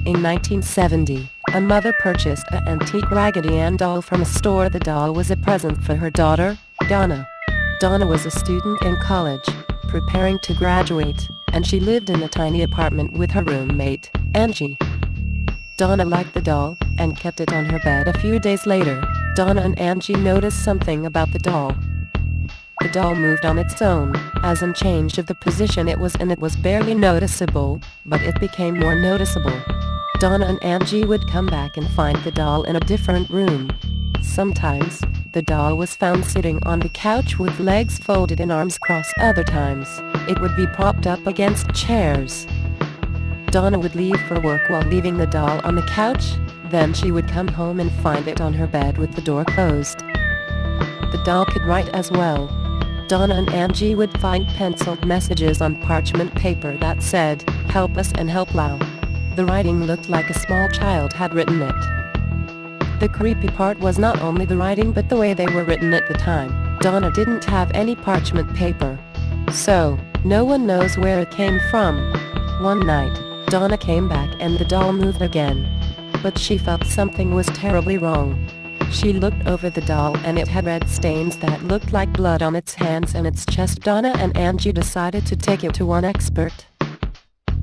In 1970, a mother purchased an antique Raggedy Ann doll from a store. The doll was a present for her daughter, Donna. Donna was a student in college, preparing to graduate, and she lived in a tiny apartment with her roommate, Angie. Donna liked the doll, and kept it on her bed. A few days later, Donna and Angie noticed something about the doll. The doll moved on its own, as in change of the position it was in. It was barely noticeable, but it became more noticeable. Donna and Angie would come back and find the doll in a different room. Sometimes, the doll was found sitting on the couch with legs folded and arms crossed. Other times, it would be propped up against chairs. Donna would leave for work while leaving the doll on the couch, then she would come home and find it on her bed with the door closed. The doll could write as well. Donna and Angie would find penciled messages on parchment paper that said, "Help us and help Lau." The writing looked like a small child had written it. The creepy part was not only the writing but the way they were written at the time. Donna didn't have any parchment paper, so no one knows where it came from. One night, Donna came back and the doll moved again. But she felt something was terribly wrong. She looked over the doll and it had red stains that looked like blood on its hands and its chest. Donna and Angie decided to take it to one expert.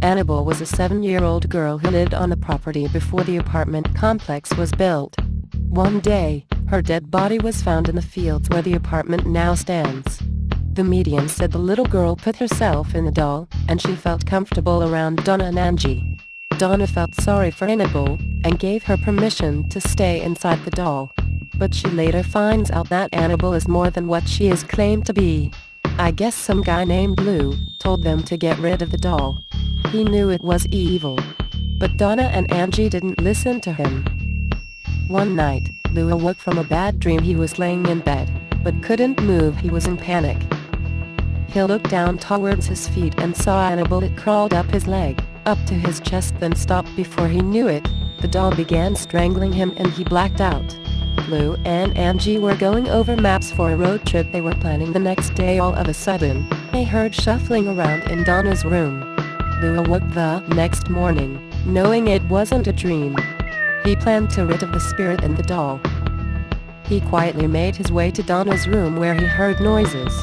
Annabelle was a 7-year-old girl who lived on the property before the apartment complex was built. One day, her dead body was found in the fields where the apartment now stands. The medium said the little girl put herself in the doll, and she felt comfortable around Donna and Angie. Donna felt sorry for Annabelle, and gave her permission to stay inside the doll. But she later finds out that Annabelle is more than what she is claimed to be. I guess some guy named Lou told them to get rid of the doll. He knew it was evil. But Donna and Angie didn't listen to him. One night, Lou awoke from a bad dream. He was laying in bed, but couldn't move. He was in panic. He looked down towards his feet and saw Annabelle. It crawled up his leg, up to his chest, then stopped. Before he knew it, the doll began strangling him and he blacked out. Lou and Angie were going over maps for a road trip they were planning the next day. All of a sudden, they heard shuffling around in Donna's room. Lou awoke the next morning, knowing it wasn't a dream. He planned to rid of the spirit in the doll. He quietly made his way to Donna's room where he heard noises.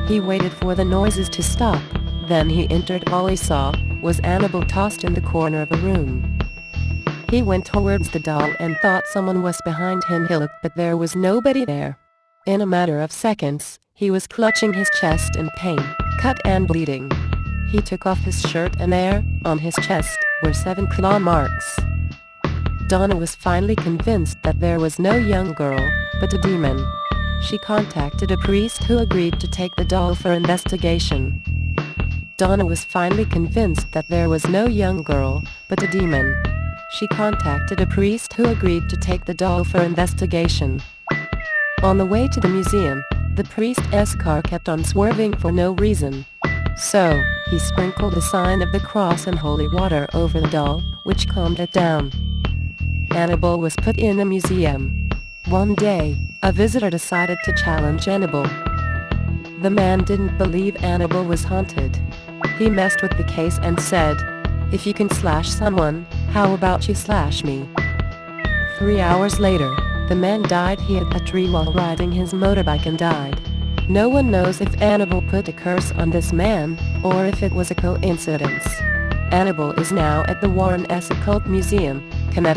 He waited for the noises to stop, then he entered. All he saw was Annabelle tossed in the corner of a room. He went towards the doll and thought someone was behind him. He looked, but there was nobody there. In a matter of seconds, he was clutching his chest in pain, cut and bleeding. He took off his shirt and there, on his chest, were 7 claw marks. Donna was finally convinced that there was no young girl, but a demon. She contacted a priest who agreed to take the doll for investigation. Donna was finally convinced that there was no young girl, but a demon. She contacted a priest who agreed to take the doll for investigation. On the way to the museum, the priest's car kept on swerving for no reason. So, he sprinkled the sign of the cross and holy water over the doll, which calmed it down. Annabelle was put in a museum. One day, a visitor decided to challenge Annabelle. The man didn't believe Annabelle was haunted. He messed with the case and said, "If you can slash someone, how about you slash me?" 3 hours later, the man died. He hit a tree while riding his motorbike and died. No one knows if Annabelle put a curse on this man, or if it was a coincidence. Annabelle is now at the Warren S. Occult Museum, Connecticut.